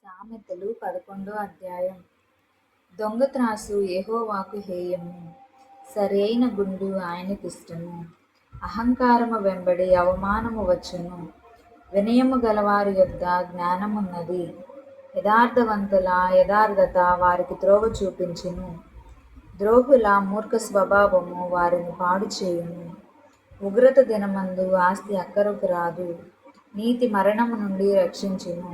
సామెతలు 11 అధ్యాయం. దొంగ త్రాసు యెహోవాకు హేయము, సరియైన గుండు ఆయనకిష్టము. అహంకారము వెంబడి అవమానము వచ్చును, వినయము గలవారి యొద్ద జ్ఞానమున్నది. యథార్థవంతుల యథార్థత వారికి త్రోవ చూపించును, ద్రోహుల మూర్ఖ స్వభావము వారిని పాడు చేయును. ఉగ్రత దినమందు ఆస్తి అక్కరకు రాదు, నీతి మరణము నుండి రక్షించును.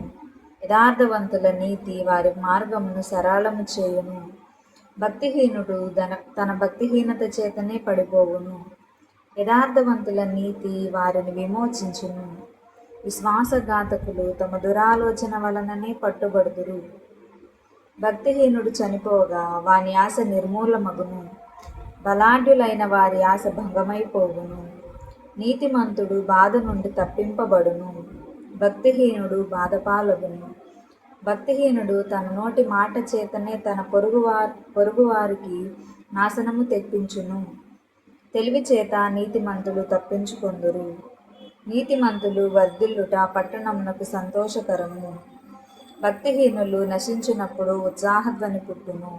యథార్థవంతుల నీతి వారి మార్గమును సరళము చేయును. భక్తిహీనుడు తన భక్తిహీనత చేతనే పడిపోవును. యథార్థవంతుల నీతి వారిని విమోచించును. విశ్వాసఘాతకులు తమ దురాలోచన వలననే పట్టుబడుదురు. భక్తిహీనుడు చనిపోగా వాని ఆశ నిర్మూలమగును, బలాఢ్యులైన వారి ఆశ భంగమైపోవును. నీతిమంతుడు బాధ నుండి తప్పింపబడును, భక్తిహీనుడు బాధపాలగును. భక్తిహీనుడు తన నోటి మాట చేతనే తన పొరుగువారికి నాశనము తెప్పించును. తెలివి చేత నీతిమంతులు తప్పించుకొందురు. నీతిమంతులు వర్ధిల్లుట పట్టణమునకు సంతోషకరము. భక్తిహీనులు నశించినప్పుడు ఉత్సాహధ్వని పుట్టును.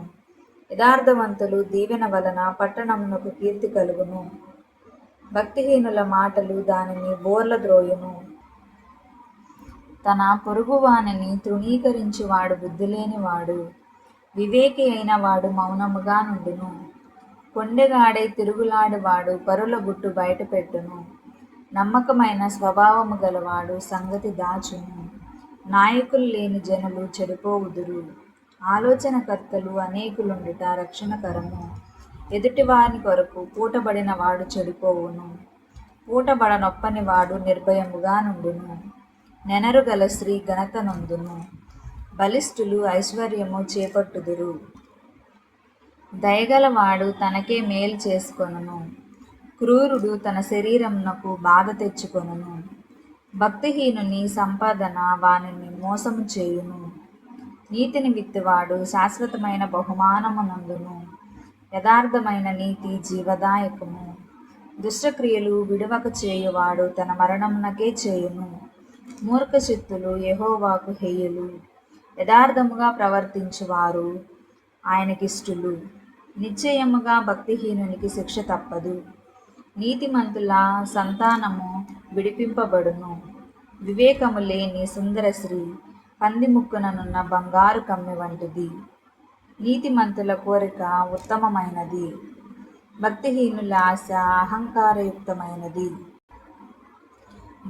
యథార్థవంతులు దీవెన వలన పట్టణమునకు కీర్తి కలుగును. భక్తిహీనుల మాటలు దానిని బోర్ల ద్రోయును. తన పొరుగువానిని తృణీకరించువాడు బుద్ధిలేనివాడు. వివేకి అయిన వాడు మౌనముగా నుండును. కొండెగాడై తిరుగులాడువాడు పరుల గుట్టు బయటపెట్టును. నమ్మకమైన స్వభావము గలవాడు సంగతి దాచును. నాయకులు లేని జనులు చెడిపోవుదురు. ఆలోచనకర్తలు అనేకులుండుట రక్షణకరము. ఎదుటివాని కొరకు పూటబడిన వాడు చెడిపోవును, పూటబడనొప్పని వాడు నిర్భయముగా నుండును. నెనరుగల స్త్రీ ఘనత నొందును, బలిష్ఠులు ఐశ్వర్యము చేపట్టుదురు. దయగలవాడు తనకే మేలు చేసుకొనును, క్రూరుడు తన శరీరమునకు బాధ తెచ్చుకొనును. భక్తిహీనుని సంపాదన వానిని మోసము చేయును. నీతిని విత్తువాడు శాశ్వతమైన బహుమానము నొందును. యథార్థమైన నీతి జీవదాయకము. దుష్టక్రియలు విడువక చేయువాడు తన మరణమునకే చేయును. మూర్ఖచిత్తులు యెహోవాకు హేయులు. యథార్థముగా ప్రవర్తించువారు ఆయనకిష్టులు. నిశ్చయముగా భక్తిహీనునికి శిక్ష తప్పదు. నీతిమంతుల సంతానము విడిపింపబడును. వివేకము లేని సుందరశ్రీ పంది ముక్కుననున్న బంగారు కమ్మి వంటిది. నీతిమంతుల కోరిక ఉత్తమమైనది, భక్తిహీనుల ఆశ అహంకారయుక్తమైనది.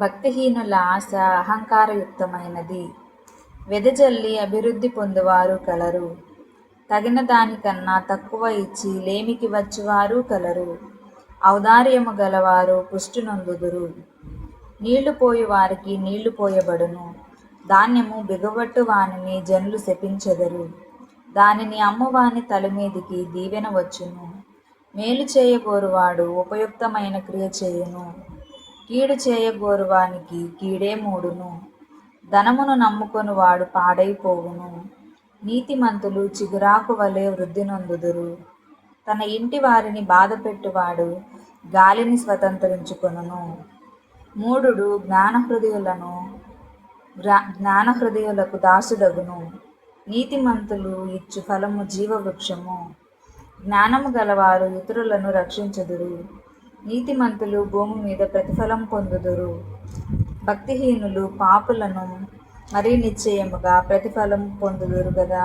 భక్తిహీనుల ఆశ అహంకారయుక్తమైనది. వెదజల్లి అభివృద్ధి పొందువారు కలరు, తగిన దానికన్నా తక్కువ ఇచ్చి లేమికి వచ్చువారు కలరు. ఔదార్యము గలవారు పుష్టి నొందుదురు. నీళ్లు పోయి వారికి నీళ్లు పోయబడును. ధాన్యము బిగబట్టు వానిని జనులు శపించెదరు. దానిని అమ్మువాని తలమీదికి దీవెన వచ్చును. మేలు చేయగోరువాడు ఉపయుక్తమైన క్రియ చేయును, కీడు చేయగోరువానికి కీడే మూడును. ధనమును నమ్ముకొని వాడు పాడైపోవును. నీతిమంతులు చిగురాకు వలె వృద్ధి నొందుదురు. తన ఇంటి వారిని బాధపెట్టువాడు గాలిని స్వతంత్రించుకొనును. మూఢుడు జ్ఞానహృదయులకు దాసుడగును. నీతిమంతులు ఇచ్చు ఫలము జీవవృక్షము. జ్ఞానము గలవారు ఇతరులను రక్షించుదురు. నీతిమంతులు భూమి మీద ప్రతిఫలం పొందుదురు. భక్తిహీనులు పాపులను మరీ నిశ్చయముగా ప్రతిఫలం పొందుదురు గదా.